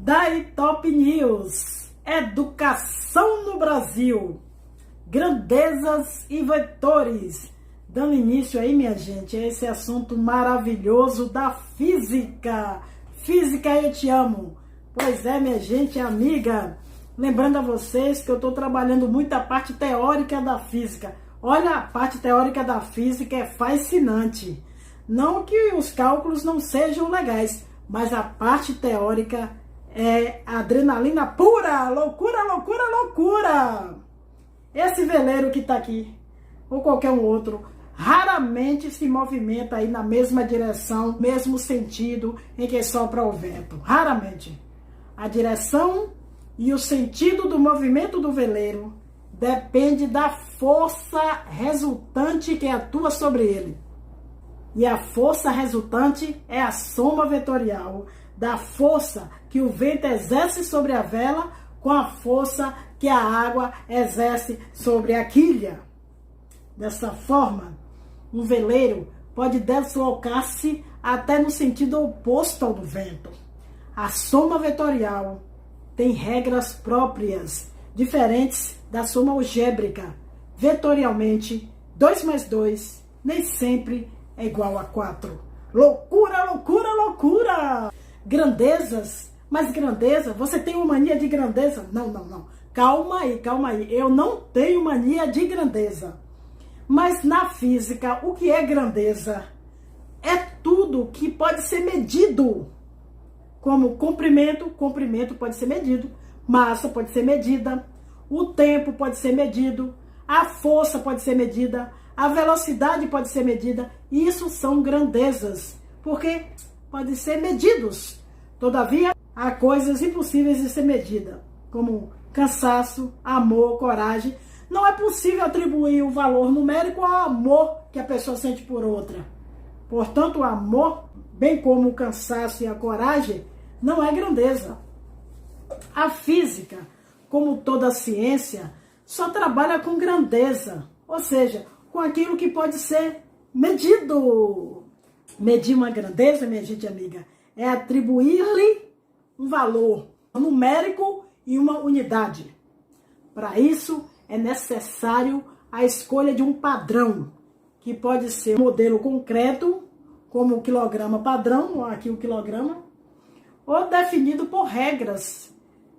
Daí Top News, educação no Brasil, grandezas e vetores. Dando início aí, minha gente, a esse assunto maravilhoso da física. Física, eu te amo. Pois é, minha gente, amiga. Lembrando a vocês que eu estou trabalhando muito a parte teórica da física. Olha, a parte teórica da física é fascinante. Não que os cálculos não sejam legais, mas a parte teórica é adrenalina pura, loucura, loucura, loucura. Esse veleiro que está aqui, ou qualquer um outro, raramente se movimenta aí na mesma direção, mesmo sentido em que sopra o vento. Raramente. A direção e o sentido do movimento do veleiro depende da força resultante que atua sobre ele. E a força resultante é a soma vetorial da força que o vento exerce sobre a vela com a força que a água exerce sobre a quilha. Dessa forma, um veleiro pode deslocar-se até no sentido oposto ao do vento. A soma vetorial tem regras próprias, diferentes da soma algébrica. Vetorialmente, 2 mais 2 nem sempre é igual a 4. Loucura, loucura, loucura! Grandezas, mas grandeza, você tem uma mania de grandeza? Não. Calma aí. Eu não tenho mania de grandeza. Mas na física, o que é grandeza? É tudo que pode ser medido. Como comprimento pode ser medido, massa pode ser medida, o tempo pode ser medido, a força pode ser medida, a velocidade pode ser medida. Isso são grandezas, porque podem ser medidos. Todavia, há coisas impossíveis de ser medida, como cansaço, amor, coragem. Não é possível atribuir o valor numérico ao amor que a pessoa sente por outra. Portanto, o amor, bem como o cansaço e a coragem, não é grandeza. A física, como toda a ciência, só trabalha com grandeza, ou seja, com aquilo que pode ser medido. Medir uma grandeza, minha gente amiga, é atribuir-lhe um valor numérico e uma unidade. Para isso, é necessário a escolha de um padrão, que pode ser um modelo concreto, como o quilograma padrão, aqui o quilograma, ou definido por regras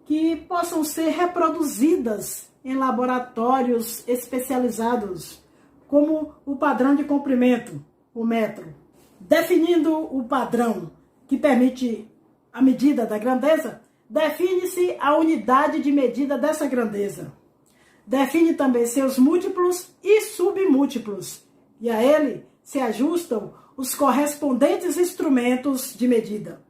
que possam ser reproduzidas em laboratórios especializados, como o padrão de comprimento, o metro. Definindo o padrão que permite a medida da grandeza, define-se a unidade de medida dessa grandeza. Define também seus múltiplos e submúltiplos, e a ele se ajustam os correspondentes instrumentos de medida.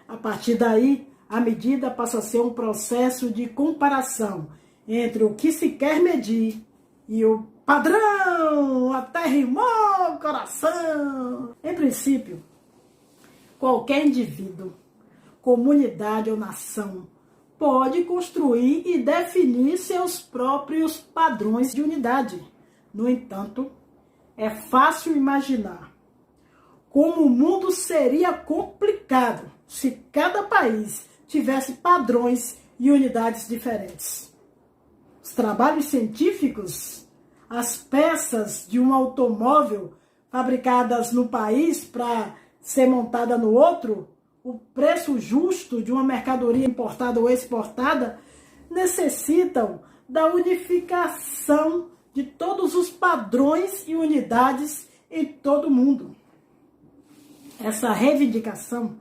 A partir daí, a medida passa a ser um processo de comparação entre o que se quer medir e o padrão. Até rimou o coração! Em princípio, qualquer indivíduo, comunidade ou nação pode construir e definir seus próprios padrões de unidade. No entanto, é fácil imaginar como o mundo seria complicado se cada país tivesse padrões e unidades diferentes. Os trabalhos científicos, as peças de um automóvel fabricadas no país para ser montada no outro, o preço justo de uma mercadoria importada ou exportada, necessitam da unificação de todos os padrões e unidades em todo o mundo. Essa reivindicação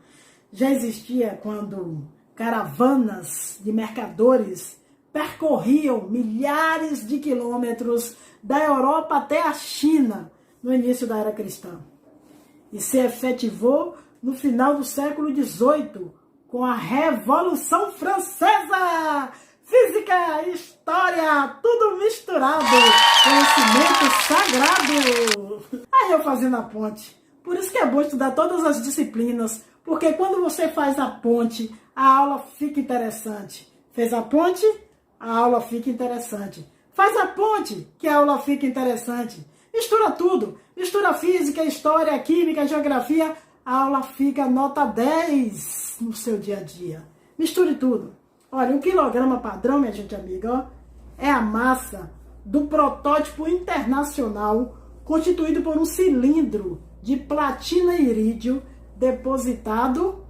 já existia quando caravanas de mercadores percorriam milhares de quilômetros da Europa até a China no início da era cristã. E se efetivou no final do século XVIII, com a Revolução Francesa. Física, história, tudo misturado. Conhecimento sagrado. Aí eu fazendo a ponte. Por isso que é bom estudar todas as disciplinas, porque quando você faz a ponte, a aula fica interessante. Fez a ponte, a aula fica interessante. Faz a ponte, que a aula fica interessante. Mistura tudo. Mistura física, história, química, geografia. A aula fica nota 10 no seu dia a dia. Misture tudo. Olha, o quilograma padrão, minha gente amiga, ó, é a massa do protótipo internacional constituído por um cilindro de platina e irídio depositado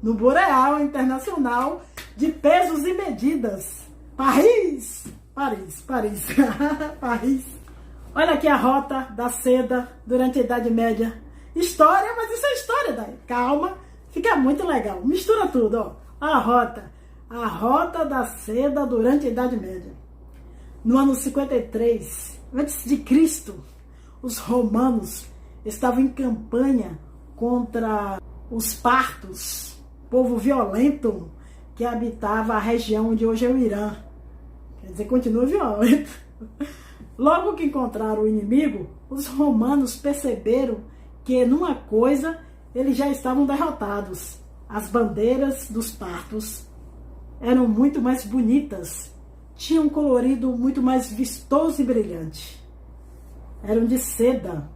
no Boreal Internacional de Pesos e Medidas. Paris! Paris. Paris. Olha aqui a rota da seda durante a Idade Média. História, mas isso é história daí. Calma, fica muito legal. Mistura tudo, ó. A rota da seda durante a Idade Média. No ano 53 a.C., os romanos estavam em campanha contra os partos, povo violento que habitava a região onde hoje é o Irã. Quer dizer, continua violento. Logo que encontraram o inimigo, os romanos perceberam que numa coisa eles já estavam derrotados. As bandeiras dos partos eram muito mais bonitas, tinham um colorido muito mais vistoso e brilhante. Eram de seda,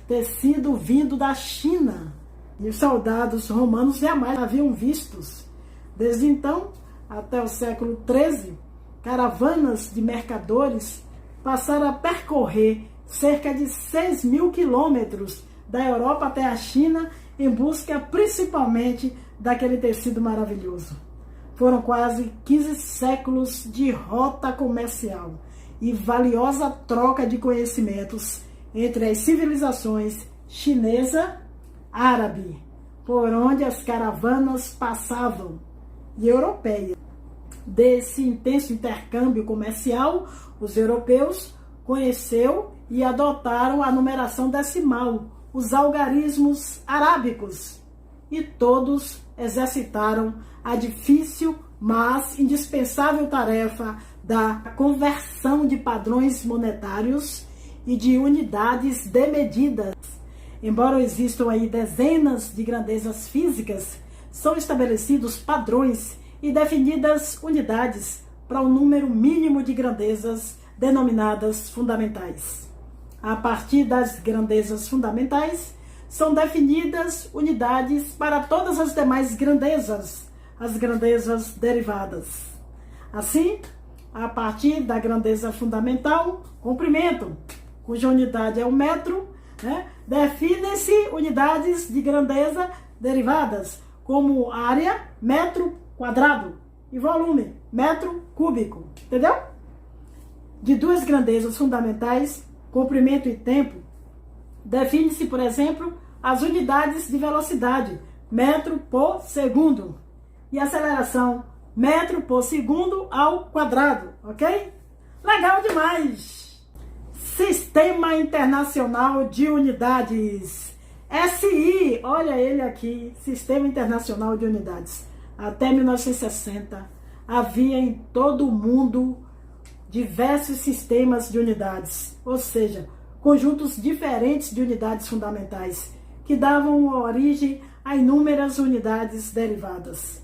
tecido vindo da China, e os soldados romanos jamais haviam vistos. Desde então, até o século XIII, caravanas de mercadores passaram a percorrer cerca de 6.000 quilômetros da Europa até a China, em busca principalmente daquele tecido maravilhoso. Foram quase 15 séculos de rota comercial e valiosa troca de conhecimentos entre as civilizações chinesa, árabe, por onde as caravanas passavam, e europeia. Desse intenso intercâmbio comercial, os europeus conheceram e adotaram a numeração decimal, os algarismos arábicos, e todos exercitaram a difícil, mas indispensável tarefa da conversão de padrões monetários e de unidades de medidas. Embora existam aí dezenas de grandezas físicas, são estabelecidos padrões e definidas unidades para um número mínimo de grandezas denominadas fundamentais. A partir das grandezas fundamentais, são definidas unidades para todas as demais grandezas, as grandezas derivadas. Assim, a partir da grandeza fundamental, comprimento, cuja unidade é o metro, definem-se unidades de grandeza derivadas, como área, metro quadrado, e volume, metro cúbico. Entendeu? De duas grandezas fundamentais, comprimento e tempo, define-se, por exemplo, as unidades de velocidade, metro por segundo, e aceleração, metro por segundo ao quadrado, ok? Legal demais! Sistema Internacional de Unidades, SI, olha ele aqui, Sistema Internacional de Unidades. Até 1960, havia em todo o mundo diversos sistemas de unidades, ou seja, conjuntos diferentes de unidades fundamentais, que davam origem a inúmeras unidades derivadas.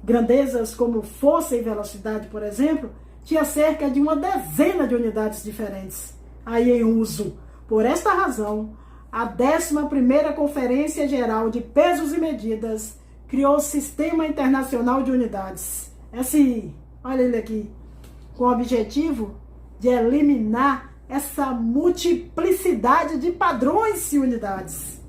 Grandezas como força e velocidade, por exemplo, tinha cerca de uma dezena de unidades diferentes aí em uso. Por esta razão, a 11ª Conferência Geral de Pesos e Medidas criou o Sistema Internacional de Unidades, SI, olha ele aqui, com o objetivo de eliminar essa multiplicidade de padrões e unidades.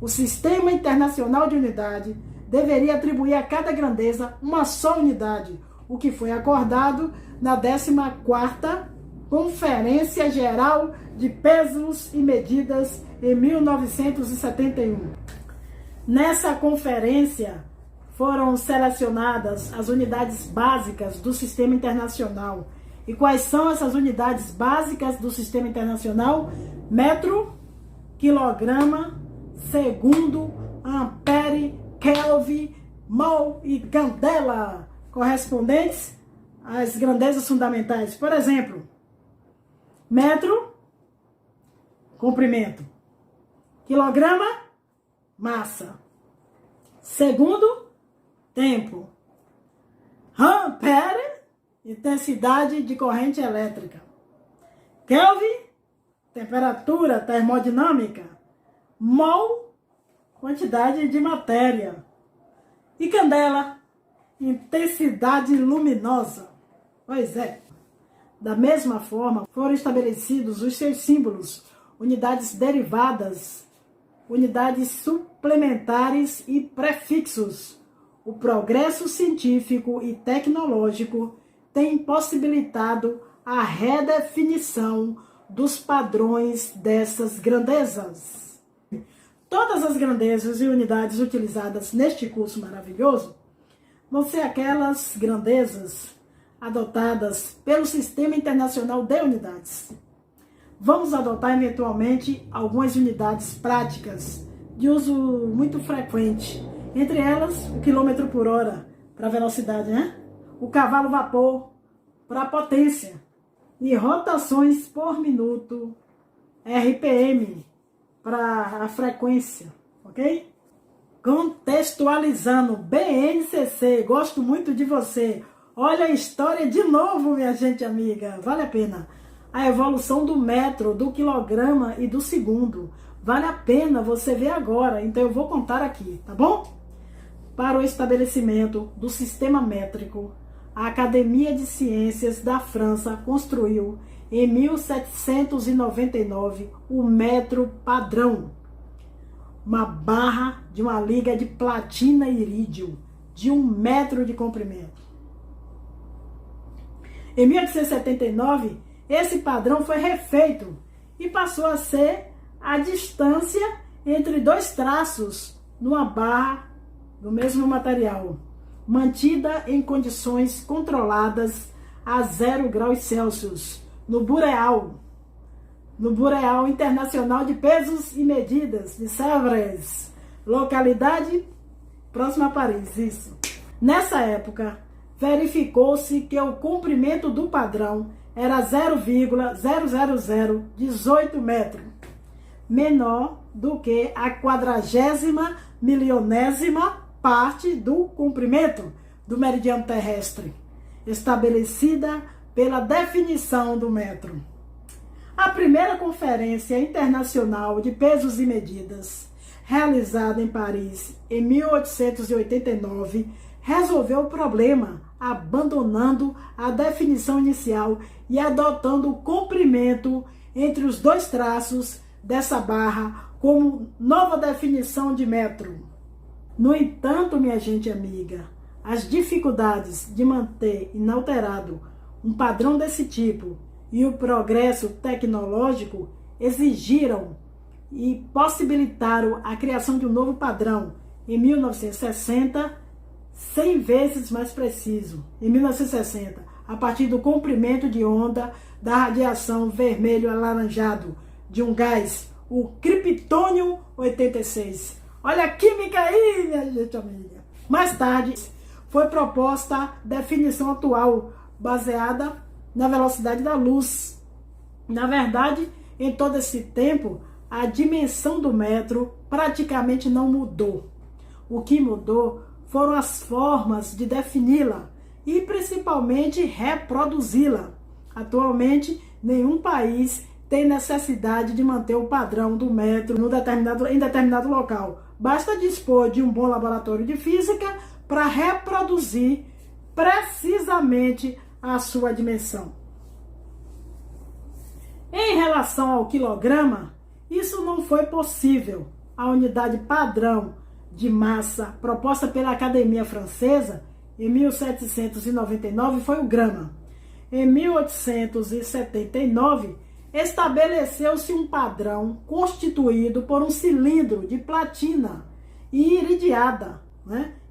O Sistema Internacional de Unidade deveria atribuir a cada grandeza uma só unidade, o que foi acordado na 14ª Conferência Geral de Pesos e Medidas em 1971. Nessa conferência foram selecionadas as unidades básicas do Sistema Internacional. E quais são essas unidades básicas do Sistema Internacional? Metro, quilograma, segundo, ampere, Kelvin, mol e candela, correspondentes às grandezas fundamentais. Por exemplo, metro, comprimento, quilograma, massa, segundo, tempo, ampere, intensidade de corrente elétrica, Kelvin, temperatura termodinâmica, mol, quantidade de matéria, e candela, intensidade luminosa. Pois é. Da mesma forma, foram estabelecidos os seus símbolos, unidades derivadas, unidades suplementares e prefixos. O progresso científico e tecnológico tem possibilitado a redefinição dos padrões dessas grandezas. Todas as grandezas e unidades utilizadas neste curso maravilhoso vão ser aquelas grandezas adotadas pelo Sistema Internacional de Unidades. Vamos adotar eventualmente algumas unidades práticas de uso muito frequente, entre elas o quilômetro por hora para velocidade, né? O cavalo vapor para potência e rotações por minuto, RPM para a frequência, ok? Contextualizando, BNCC, gosto muito de você. Olha a história de novo, minha gente amiga, vale a pena. A evolução do metro, do quilograma e do segundo. Vale a pena você ver agora, então eu vou contar aqui, tá bom? Para o estabelecimento do sistema métrico, a Academia de Ciências da França construiu, em 1799, o metro padrão. Uma barra de uma liga de platina e irídio, de 1 metro de comprimento. Em 1879, esse padrão foi refeito e passou a ser a distância entre dois traços numa barra do mesmo material, mantida em condições controladas a 0 graus Celsius, no Bureau Internacional de Pesos e Medidas de Sèvres, localidade próxima a Paris, isso. Nessa época, verificou-se que o comprimento do padrão era 0,00018 metros, menor do que a 40ª milionésima parte do comprimento do meridiano terrestre, estabelecida pela definição do metro. A primeira Conferência Internacional de Pesos e Medidas, realizada em Paris em 1889, resolveu o problema, abandonando a definição inicial e adotando o comprimento entre os dois traços dessa barra como nova definição de metro. No entanto, minha gente amiga, as dificuldades de manter inalterado um padrão desse tipo e o progresso tecnológico exigiram e possibilitaram a criação de um novo padrão em 1960, 100 vezes mais preciso, em 1960, a partir do comprimento de onda da radiação vermelho-alaranjado de um gás, o criptônio 86. Olha a química aí, minha gente amiga. Mais tarde, foi proposta a definição atual, baseada na velocidade da luz. Na verdade, em todo esse tempo, a dimensão do metro praticamente não mudou. O que mudou foram as formas de defini-la e principalmente reproduzi-la. Atualmente, nenhum país tem necessidade de manter o padrão do metro em determinado local. Basta dispor de um bom laboratório de física para reproduzir precisamente a sua dimensão. Em relação ao quilograma, isso não foi possível. A unidade padrão de massa proposta pela Academia Francesa em 1799 foi o grama. Em 1879, estabeleceu-se um padrão constituído por um cilindro de platina e iridiada,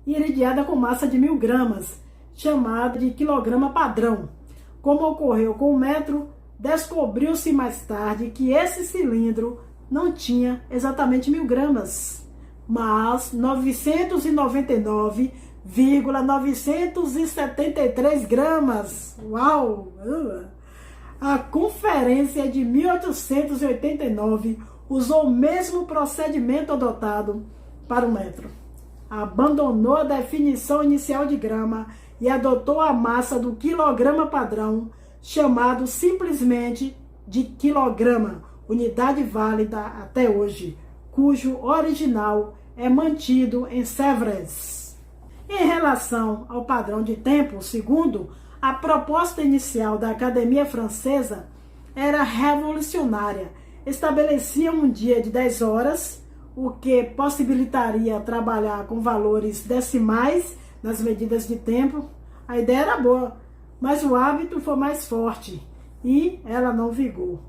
iridiada com massa de 1000 gramas, chamado de quilograma padrão. Como ocorreu com o metro, descobriu-se mais tarde que esse cilindro não tinha exatamente 1000 gramas, mas 999,973 gramas. Uau! A Conferência de 1889 usou o mesmo procedimento adotado para o metro. Abandonou a definição inicial de grama e adotou a massa do quilograma padrão, chamado simplesmente de quilograma, unidade válida até hoje, cujo original é mantido em Sèvres. Em relação ao padrão de tempo, segundo a proposta inicial da Academia Francesa, era revolucionária. Estabelecia um dia de 10 horas, o que possibilitaria trabalhar com valores decimais nas medidas de tempo. A ideia era boa, mas o hábito foi mais forte e ela não vingou.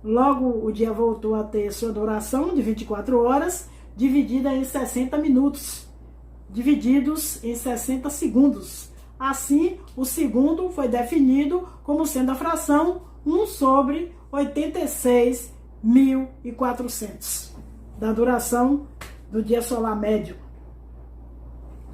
Logo, o dia voltou a ter sua duração de 24 horas, dividida em 60 minutos, divididos em 60 segundos. Assim, o segundo foi definido como sendo a fração 1 sobre 86.400 da duração do dia solar médio.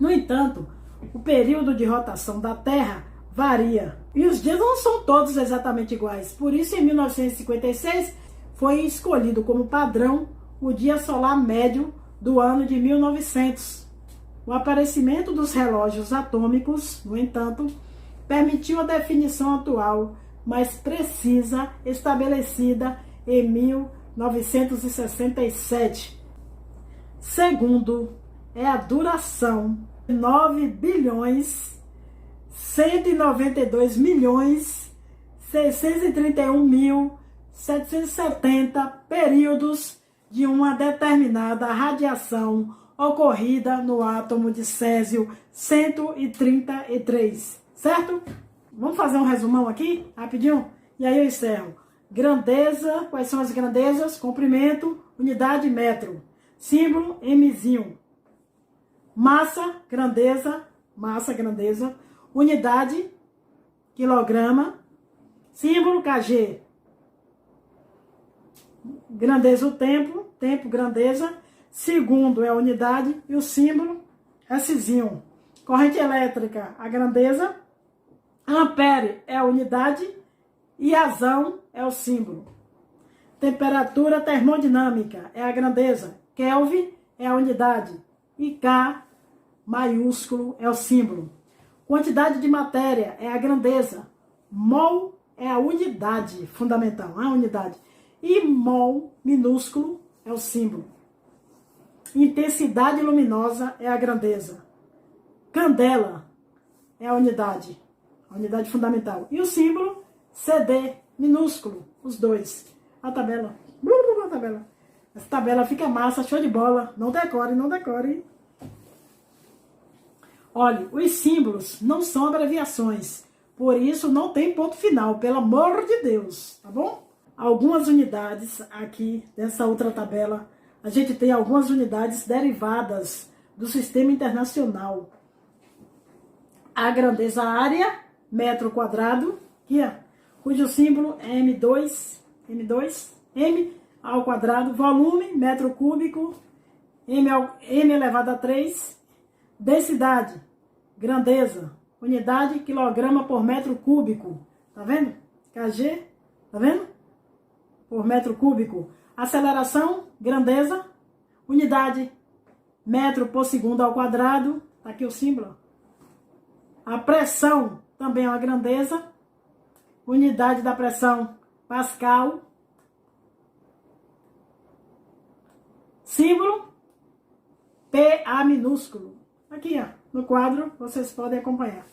No entanto, o período de rotação da Terra varia e os dias não são todos exatamente iguais. Por isso, em 1956, foi escolhido como padrão o dia solar médio do ano de 1900. O aparecimento dos relógios atômicos, no entanto, permitiu a definição atual, mais precisa, estabelecida em 1967. Segundo, é a duração de 9.132.631.770 períodos de uma determinada radiação ocorrida no átomo de Césio 133, certo? Vamos fazer um resumão aqui, rapidinho? E aí eu encerro. Grandeza, quais são as grandezas? Comprimento, unidade, metro. Símbolo, Mzinho. Massa, grandeza. Unidade, quilograma. Símbolo, kg. Grandeza, o tempo, grandeza. Segundo é a unidade e o símbolo é Szinho. Corrente elétrica, a grandeza. Ampere é a unidade e azão é o símbolo. Temperatura termodinâmica é a grandeza. Kelvin é a unidade e K maiúsculo é o símbolo. Quantidade de matéria é a grandeza. Mol é a unidade fundamental, a unidade. E mol minúsculo é o símbolo. Intensidade luminosa é a grandeza. Candela é a unidade fundamental. E o símbolo CD, minúsculo, os dois. A tabela. Essa tabela fica massa, show de bola. Não decore. Olha, os símbolos não são abreviações. Por isso não tem ponto final, pelo amor de Deus, tá bom? Algumas unidades aqui dessa outra tabela. A gente tem algumas unidades derivadas do sistema internacional. A grandeza área, metro quadrado, aqui, ó, cujo símbolo é M2, M ao quadrado, volume, metro cúbico, M elevado a 3, densidade, grandeza, unidade, quilograma por metro cúbico, tá vendo? kg, tá vendo? Por metro cúbico. Aceleração, grandeza, unidade, metro por segundo ao quadrado, tá aqui o símbolo. A pressão também é uma grandeza, unidade da pressão, Pascal. Símbolo, PA minúsculo. Aqui, ó, no quadro, vocês podem acompanhar.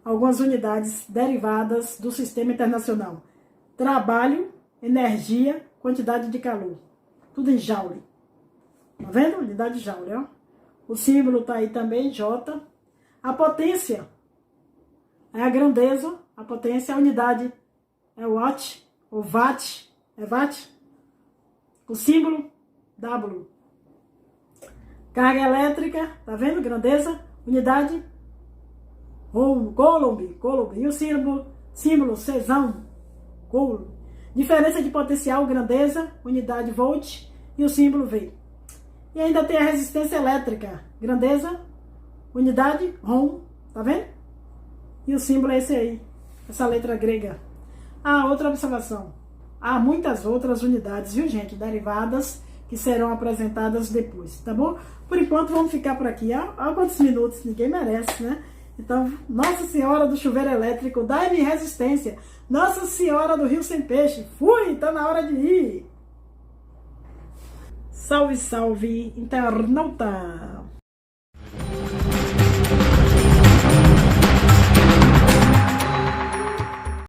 Algumas unidades derivadas do sistema internacional. Trabalho, energia, quantidade de calor. Tudo em joule. Tá vendo? Unidade de joule, ó. O símbolo tá aí também, J. A potência é a grandeza. A potência, a unidade é watt, ou watt. É watt. O símbolo, W. Carga elétrica, tá vendo? Grandeza, unidade, Coulomb. E o símbolo, Czão, Coulomb. Diferença de potencial, grandeza, unidade, volt, e o símbolo V. E ainda tem a resistência elétrica, grandeza, unidade, Ohm, tá vendo? E o símbolo é esse aí, essa letra grega. Outra observação. Há muitas outras unidades, viu, gente, derivadas, que serão apresentadas depois, tá bom? Por enquanto, vamos ficar por aqui. Há quantos minutos? Ninguém merece, né? Então, Nossa Senhora do Chuveiro Elétrico, dai-me resistência. Nossa Senhora do Rio Sem Peixe, fui, tá na hora de ir. Salve, salve, internauta!